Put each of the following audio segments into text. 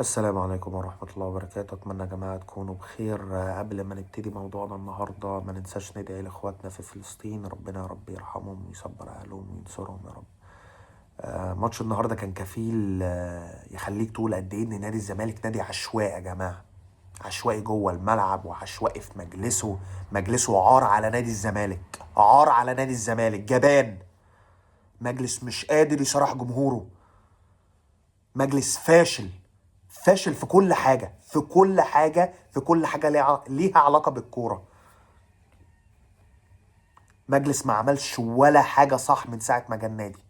السلام عليكم ورحمة الله وبركاته. أتمنى يا جماعة تكونوا بخير. قبل ما نبتدي موضوعنا النهاردة ما ننساش ندعي لإخواتنا في فلسطين، ربنا يا رب يرحمهم ويصبر أهلهم وينصرهم يا رب. ماتش النهاردة كان كفيل يخليك تقول قد إيه إن نادي الزمالك نادي عشوائي يا جماعة. عشوائي جوه الملعب وعشوائي في مجلسه عار على نادي الزمالك، عار على نادي الزمالك، جبان. مجلس مش قادر يصارح جمهوره، مجلس فاشل، فاشل في كل حاجة، في كل حاجة ليها علاقة بالكورة. مجلس ما عملش ولا حاجة صح من ساعة ما جه النادي.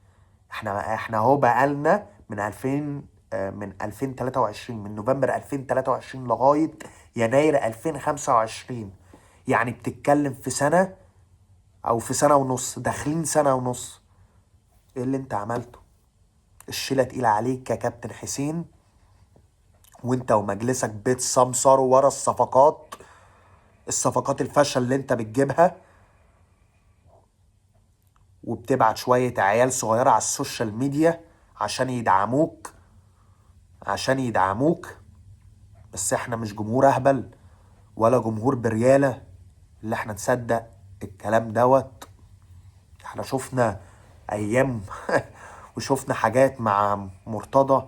احنا اهو بقالنا من 2000، من 2023، من نوفمبر 2023 لغاية يناير 2025. يعني بتتكلم في سنة او في سنة ونص، داخلين سنة ونص. ايه اللي انت عملته؟ الشيلة تقيلة عليك يا كابتن حسين، وانت ومجلسك بتسمسروا ورا الصفقات الفاشله اللي انت بتجيبها، وبتبعت شويه عيال صغيره على السوشيال ميديا عشان يدعموك، بس احنا مش جمهور اهبل ولا جمهور برياله اللي احنا نصدق الكلام دوت. احنا شفنا ايام وشفنا حاجات مع مرتضى،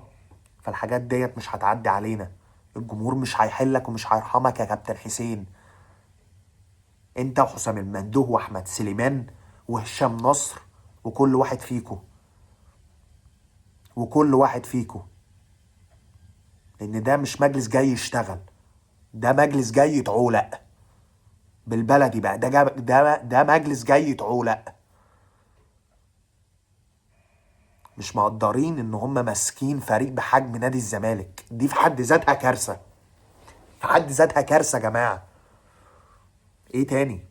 فالحاجات ديت مش هتعدي علينا. الجمهور مش هيحلك ومش هيرحمك يا كابتن حسين. انت وحسام المندوه واحمد سليمان وهشام نصر وكل واحد فيكو، لان ده مش مجلس جاي يشتغل، ده مجلس جاي يتعولق. بالبلدي بقى، ده مجلس جاي يتعولق. مش مقدرين ان هم ماسكين فريق بحجم نادي الزمالك. دي في حد ذاتها كارثه، في حد ذاتها كارثه يا جماعه. ايه تاني؟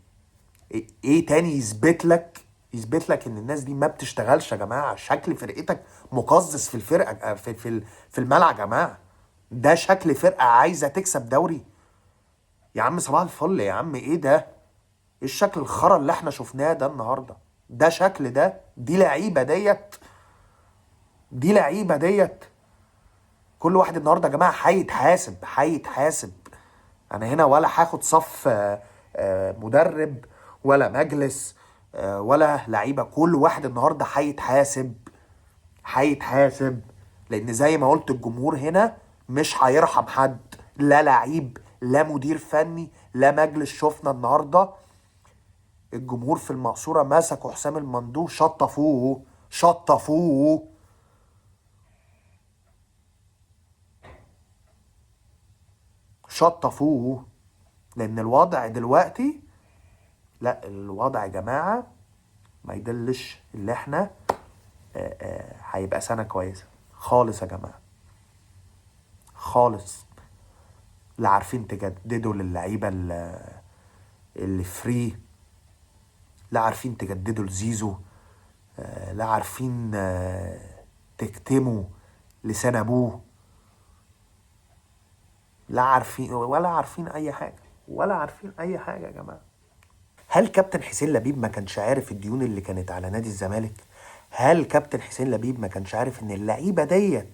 ايه تاني يثبت لك ان الناس دي ما بتشتغلش يا جماعه؟ شكل فرقتك مقزز في الفرقه، في الملعب يا جماعه. ده شكل فرقه عايزه تكسب دوري؟ يا عم صباح الفل يا عم، ايه ده؟ ايه الشكل الخرا اللي احنا شفناه ده النهارده؟ ده شكل ده؟ دي لعيبه ديت. كل واحد النهارده يا جماعه هيتحاسب. انا هنا ولا هاخد صف مدرب ولا مجلس ولا لعيبه. كل واحد النهارده هيتحاسب، لان زي ما قلت الجمهور هنا مش هيرحم حد، لا لعيب لا مدير فني لا مجلس. شفنا النهارده الجمهور في المقصوره مسكوا حسام المندوب، شطفوه. لان الوضع دلوقتي، لا الوضع يا جماعه ما يدلش اللي احنا هيبقى سنة كويسة خالص يا جماعة، خالص. لا عارفين تجددوا للعيبة اللي فري، لا عارفين تجددوا لزيزو، لا عارفين تكتموا لسان ابوه، لا عارفين ولا عارفين اي حاجة، ولا عارفين اي حاجة يا جماعة. هل كابتن حسين لبيب ما كانش عارف الديون اللي كانت على نادي الزمالك؟ هل كابتن حسين لبيب ما كانش عارف ان اللعيبة ديت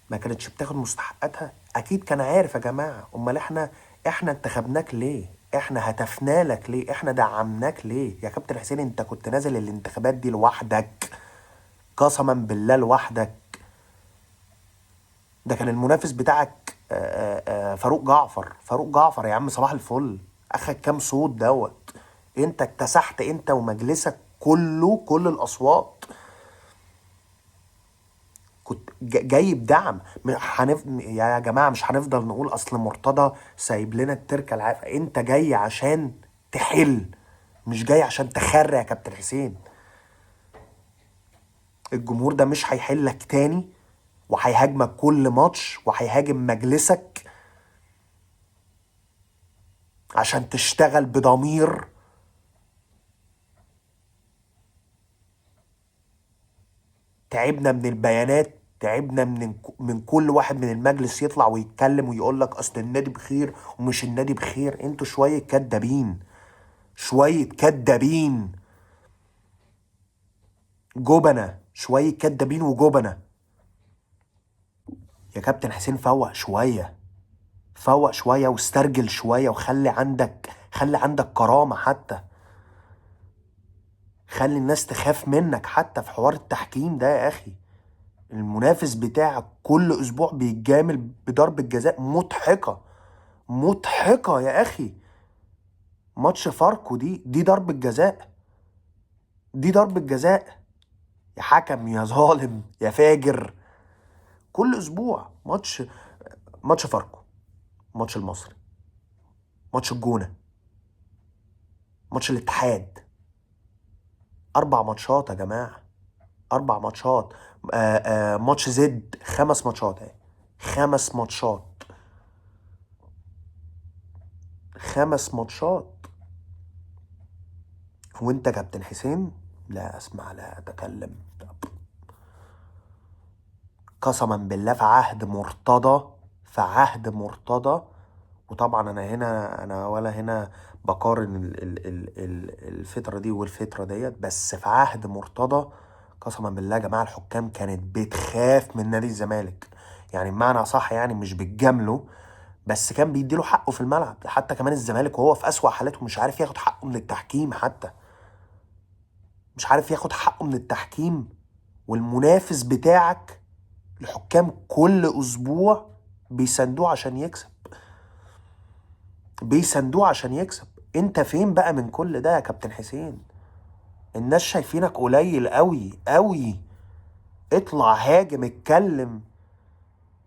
ما كانتش بتاخد مستحقاتها؟ اكيد كان عارف يا جماعه. امال احنا انتخبناك ليه؟ احنا هتفنا لك ليه؟ احنا دعمناك ليه يا كابتن حسين؟ انت كنت نازل الانتخابات دي لوحدك، قسما بالله لوحدك. ده كان المنافس بتاعك فاروق جعفر يا عم صباح الفل. اخد كام صوت دوت؟ انت اكتسحت انت ومجلسك كله كل الاصوات. كنت جايب دعم. يا جماعه مش هنفضل نقول اصل مرتضى سايب لنا التركه العافيه. انت جاي عشان تحل، مش جاي عشان تخري يا كابتن حسين. الجمهور ده مش هيحلك تاني، وهيهاجمك كل ماتش، وهيهاجم مجلسك عشان تشتغل بضمير. تعبنا من البيانات، تعبنا من كل واحد من المجلس يطلع ويتكلم ويقول لك اصل النادي بخير ومش النادي بخير. انتوا شويه كدابين، شويه كدابين جبنة، شوية كدابين وجبنة. يا كابتن حسين فوق شوية، فوق شوية واسترجل شوية، خلي عندك كرامة حتى، خلي الناس تخاف منك حتى في حوار التحكيم ده يا أخي. المنافس بتاعك كل أسبوع بيتجامل بضربة جزاء مضحكة، مضحكة يا أخي. ماتش فاركو دي ضربة جزاء، دي ضربة جزاء يا حكم يا ظالم يا فاجر. كل أسبوع ماتش فاركو، ماتش المصري، ماتش الجونة، ماتش الاتحاد، 4 ماتشات يا جماعة، 4 ماتشات. ماتش زد 5 ماتشات اهي، 5 ماتشات، 5 ماتشات. وانت كابتن حسين لا اسمع لا اتكلم. قسما بالله في عهد مرتضى، في عهد مرتضى. وطبعا انا ولا هنا بقارن الفترة دي والفترة ديت، بس في عهد مرتضى قسما بالله يا جماعة الحكام كانت بتخاف من نادي الزمالك، يعني بمعنى صح، يعني مش بتجامله، بس كان بيديله حقه في الملعب. حتى كمان الزمالك وهو في أسوأ حالاته مش عارف ياخد حقه من التحكيم، حتى مش عارف ياخد حقه من التحكيم. والمنافس بتاعك الحكام كل أسبوع بيساندوه عشان يكسب، بيساندوه عشان يكسب. انت فين بقى من كل ده يا كابتن حسين؟ الناس شايفينك قليل قوي قوي. اطلع هاجم، اتكلم،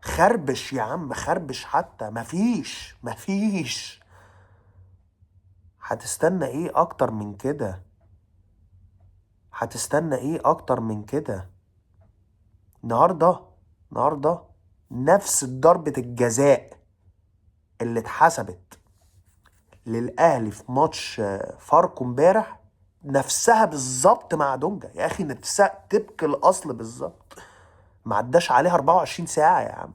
خربش يا عم، خربش حتى. مفيش. هتستنى ايه اكتر من كده؟ هتستنى ايه اكتر من كده؟ النهارده نفس ضربة الجزاء اللي اتحسبت للاهلي في ماتش فاركو امبارح نفسها بالظبط مع دونجا يا اخي، نفسها تبكي الاصل بالظبط. ما عداش عليها 24 ساعة يا عم،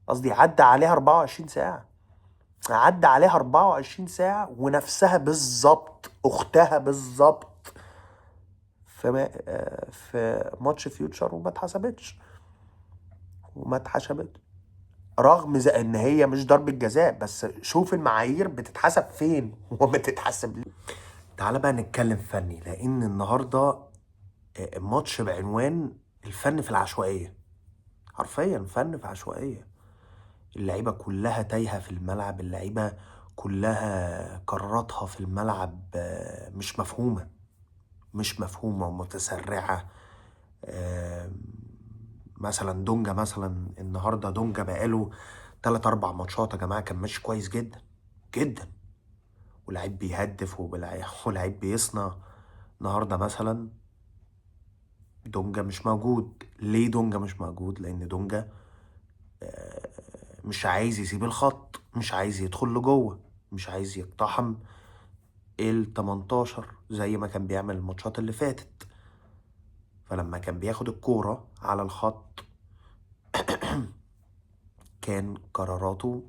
قصدي عدى عليها 24 ساعة، عدى عليها 24 ساعة ونفسها بالظبط، اختها بالظبط في ماتش فيوتشر وما اتحسبتش رغم زي ان هي مش ضربة جزاء. بس شوف المعايير بتتحسب فين وما تتحسب ليه. تعال بقى نتكلم فني، لان النهارده ماتش بعنوان الفن في العشوائية، حرفيا فن في عشوائية. اللعيبة كلها تايهة في الملعب، اللعيبة كلها قراراتها في الملعب مش مفهومة ومتسرعة. مثلا دونجا، مثلا النهاردة دونجا بقاله 3-4 ماتشات يا جماعة كان ماشي كويس جدا جدا، ولعيب بيهدف ولعيب بيصنع. النهاردة مثلا دونجا مش موجود. ليه دونجا مش موجود؟ لأن دونجا مش عايز يسيب الخط، مش عايز يدخل لجوه، مش عايز يقتحم ال 18 زي ما كان بيعمل الماتشات اللي فاتت. فلما كان بياخد الكورة على الخط كان قراراته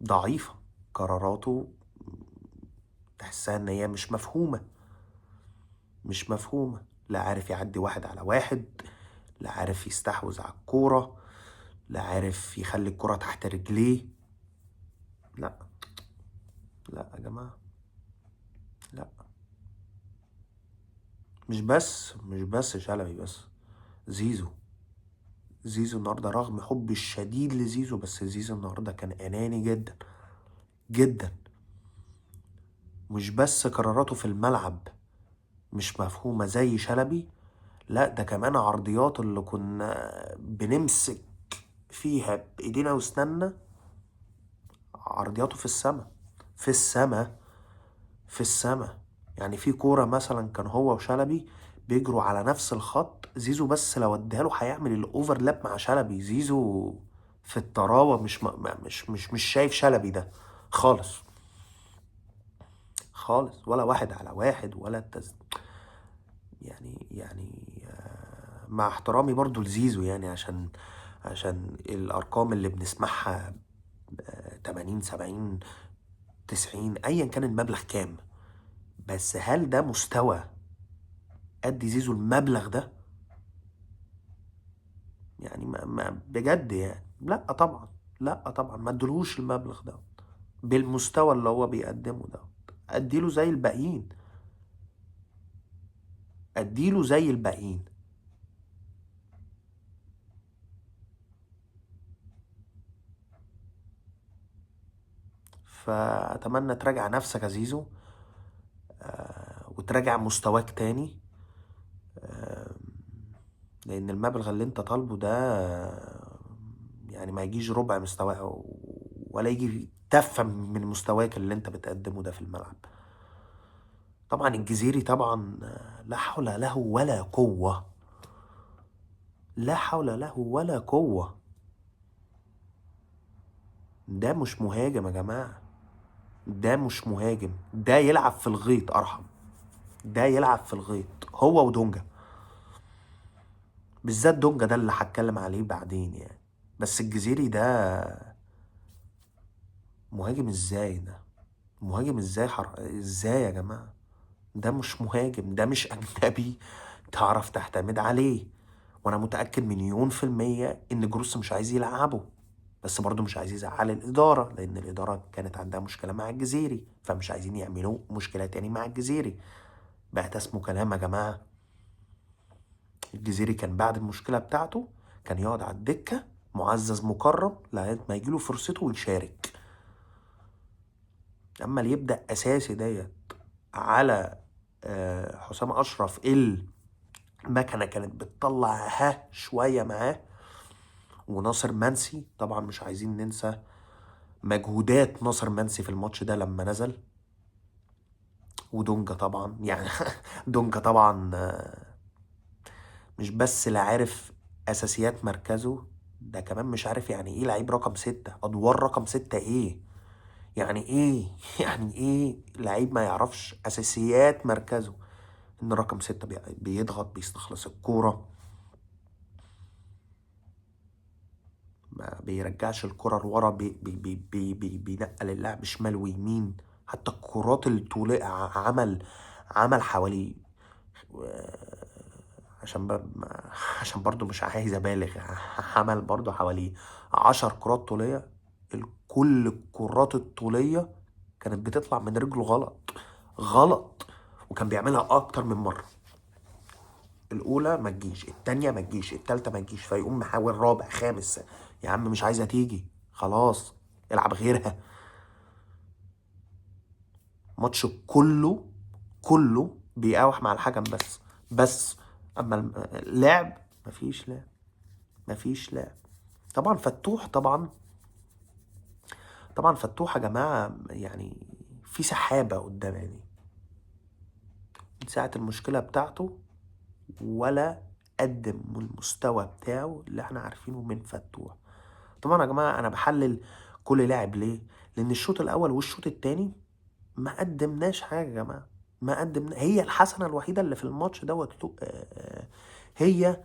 ضعيفة، قراراته تحسها ان هي مش مفهومة. لا عارف يعدي 1 على 1، لا عارف يستحوذ على الكورة، لا عارف يخلي الكورة تحت رجليه. لا لا يا جماعة، لا. مش بس شلبي بس، زيزو النهارده رغم حبي الشديد لزيزو، بس زيزو النهارده كان اناني جدا جدا. مش بس قراراته في الملعب مش مفهومة زي شلبي، لا ده كمان عرضيات اللي كنا بنمسك فيها بايدينا واسناننا، عرضياته في السما، في السما، في السما. يعني في كورة مثلا كان هو وشلبي بيجروا على نفس الخط، زيزو بس لو اديها له هيعمل الاوفرلاب مع شلبي. زيزو في الطراوة مش شايف شلبي ده خالص خالص، ولا 1 على 1 ولا يعني مع احترامي برضو لزيزو، يعني عشان الارقام اللي بنسمعها 80 70 90 ايا كان المبلغ كام، بس هل ده مستوى ادي زيزو المبلغ ده؟ يعني بجد يعني لا طبعا، لا طبعا ما ادلهوش المبلغ ده بالمستوى اللي هو بيقدمه ده. اديله زي الباقيين، اديله زي الباقيين. فأتمنى تراجع نفسك يا زيزو، وتراجع مستواك تاني. آه، لأن المبلغ اللي انت طالبه ده يعني ما يجيش ربع مستواه، ولا يجي تفه من مستواك اللي انت بتقدمه ده في الملعب. طبعا الجزيري طبعا لا حول له ولا قوة، لا حول له ولا قوة. ده مش مهاجم يا جماعة، ده مش مهاجم، ده يلعب في الغيط أرحم. ده يلعب في الغيط هو ودونجا، بالذات دونجا ده اللي هتكلم عليه بعدين يعني. بس الجزيري ده مهاجم ازاي؟ ده مهاجم ازاي؟ ازاي يا جماعة؟ ده مش مهاجم، ده مش أجنبي تعرف تعتمد عليه. وأنا متأكد مليون في المية إن جروس مش عايز يلعبه، بس برضه مش عايز يزعل الإدارة، لأن الإدارة كانت عندها مشكلة مع الجزيري، فمش عايزين يعملوا مشكلة تاني مع الجزيري. بقى ده اسمه كلام يا جماعة؟ الجزيري كان بعد المشكلة بتاعته كان يقعد على الدكة معزز مكرم لغاية ما يجيله فرصته ويشارك. أما اللي يبدأ أساسي ديت على حسام أشرف، المكنة كانت بتطلع شوية معاه، وناصر منسي طبعا مش عايزين ننسى مجهودات ناصر منسي في الماتش ده لما نزل. ودونجا طبعا يعني دونجا طبعا مش بس لا عارف اساسيات مركزه، ده كمان مش عارف يعني ايه لعيب رقم 6، ادوار رقم 6 ايه يعني؟ ايه يعني ايه لعيب ما يعرفش اساسيات مركزه؟ ان رقم 6 بيضغط، بيستخلص الكورة، ما بيرجعش الكرة لورا، بينقل اللعب شمال ويمين. حتى الكرات الطولية عمل حوالي عشان عشان برضو مش عايز ابالغ، عمل برضو حوالي 10 كرات طولية. كل الكرات الطولية كانت بتطلع من رجله غلط غلط، وكان بيعملها اكتر من مرة. الاولى ما تجيش، التانية ما تجيش، التالتة ما تجيش، فيقوم محاول رابع خامس. يا عم مش عايزة تيجي خلاص، العب غيرها. ماتش كله بيقاوح مع الحكم بس اما اللعب مفيش لعب، مفيش لعب. طبعا فتوح، طبعا فتوح يا جماعة يعني في سحابة قدام عيني من ساعة المشكلة بتاعته، ولا قدم المستوى بتاعه اللي احنا عارفينه من فتوح. طبعا يا جماعة انا بحلل كل لاعب ليه؟ لان الشوط الاول والشوط التاني ما قدمناش حاجة يا جماعة، ما قدمنا. هي الحسنة الوحيدة اللي في الماتش دوت هي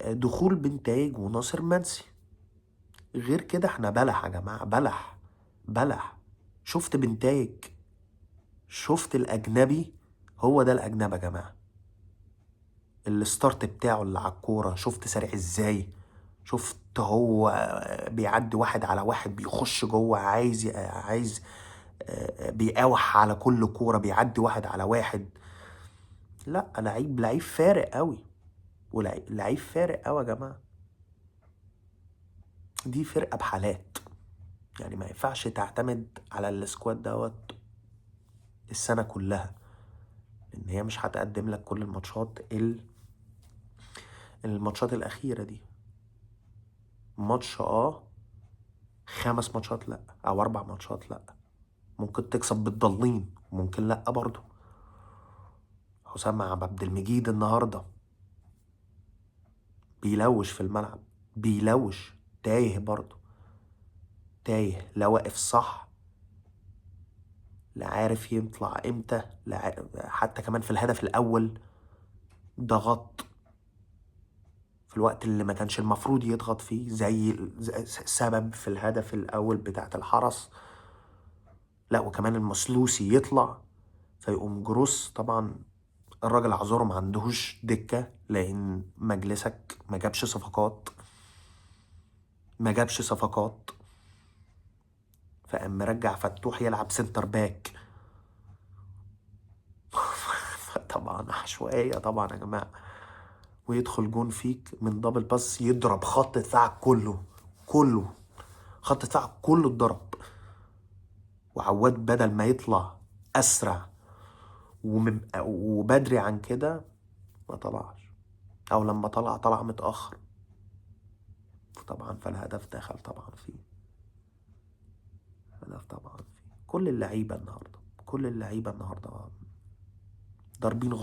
دخول بنتايج وناصر منسي. غير كده احنا بلح يا جماعة، بلح. شفت بنتايج، شفت الأجنبي، هو ده الأجنبي يا جماعة. الستارت بتاعه اللي على الكورة شفت سريع ازاي، شفت هو بيعدي واحد على واحد، بيخش جوه، عايز بيقاوح على كل كورة، بيعدي واحد على واحد. لا لعيب فارق قوي، ولعيب فارق قوي يا جماعة. دي فرقة بحالات، يعني ما ينفعش تعتمد على السكواد دوت السنة كلها، لأن هي مش هتقدم لك كل الماتشات الماتشات الأخيرة دي. ماتش 5 ماتشات لأ، أو 4 ماتشات لأ. ممكن تكسب بالضالين، ممكن لأ برضو. حسام عبد المجيد النهاردة بيلوش في الملعب، بيلوش، تايه برضو، تايه، لا واقف صح، لا عارف يطلع امتى، حتى كمان في الهدف الأول ضغط في الوقت اللي ما كانش المفروض يضغط فيه، زي سبب في الهدف الأول بتاعت الحرس. لا وكمان المسلوسي يطلع، فيقوم جروس طبعا الراجل اعذره ما عندهوش دكة، لأن مجلسك ما جابش صفقات. ما جابش صفقات، فقام مرجع فتوح يلعب سنتر باك. طبعا عشوائية طبعا يا جماعة. ويدخل جون فيك من دبل باس، يضرب خط دفاعك كله خط دفاعك كله اتضرب. وعواد بدل ما يطلع اسرع وبدري عن كده ما طلعش، او لما طلع متأخر. طبعا فالهدف دخل طبعا فيه، هدف طبعا فيه. كل اللعيبة النهاردة ضاربين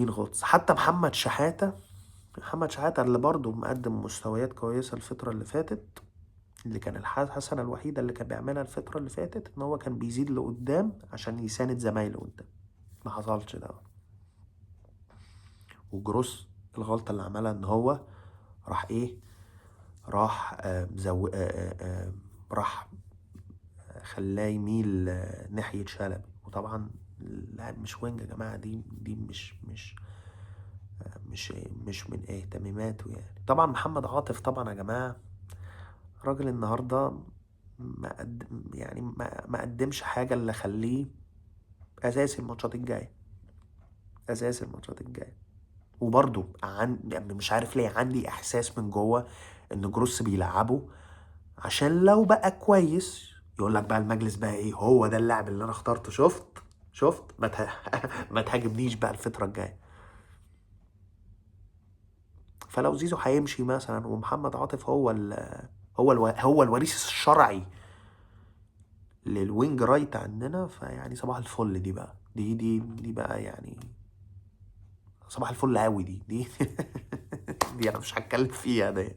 غطس، حتى محمد شحاتة اللي برضه مقدم مستويات كويسة الفترة اللي فاتت، اللي كان الحسنة الوحيدة اللي كان بيعملها الفترة اللي فاتت ان هو كان بيزيد لقدام عشان يساند زمايله قدام. ما حصلش ده. وجروس الغلطة اللي عملها ان هو راح ايه، راح راح خلاه يميل ناحية شلبي. وطبعا اللاعب مش وينج يا جماعة، دي مش من اهتماماته يعني. طبعا محمد عاطف طبعا يا جماعة راجل النهارده ما قدمش حاجة اللي خليه اساسي الماتشات الجاية، وبرضه يعني مش عارف ليه عندي احساس من جوه ان جروس بيلعبه عشان لو بقى كويس يقول لك بقى المجلس بقى ايه، هو ده اللاعب اللي انا اخترته. شفت ما تهاجمنيش بقى الفترة الجاية. فلو زيزو هيمشي مثلا ومحمد عاطف هو الوريث الشرعي للوينج رايت عندنا، فيعني صباح الفل. دي بقى دي بقى يعني صباح الفل قوي. دي دي انا مش هتكلم فيها دي.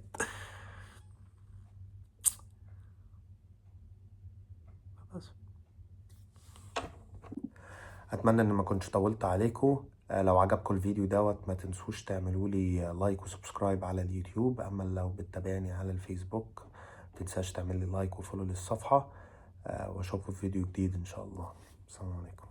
بس اتمنى ان ما كنتش طولت عليكم. لو عجبكم الفيديو دوت ما تنسوش تعملوا لي لايك وسبسكرايب على اليوتيوب. اما لو بتتابعني على الفيسبوك ما تنساش تعمل لي لايك وفولو للصفحة. واشوفكم في فيديو جديد ان شاء الله. السلام عليكم.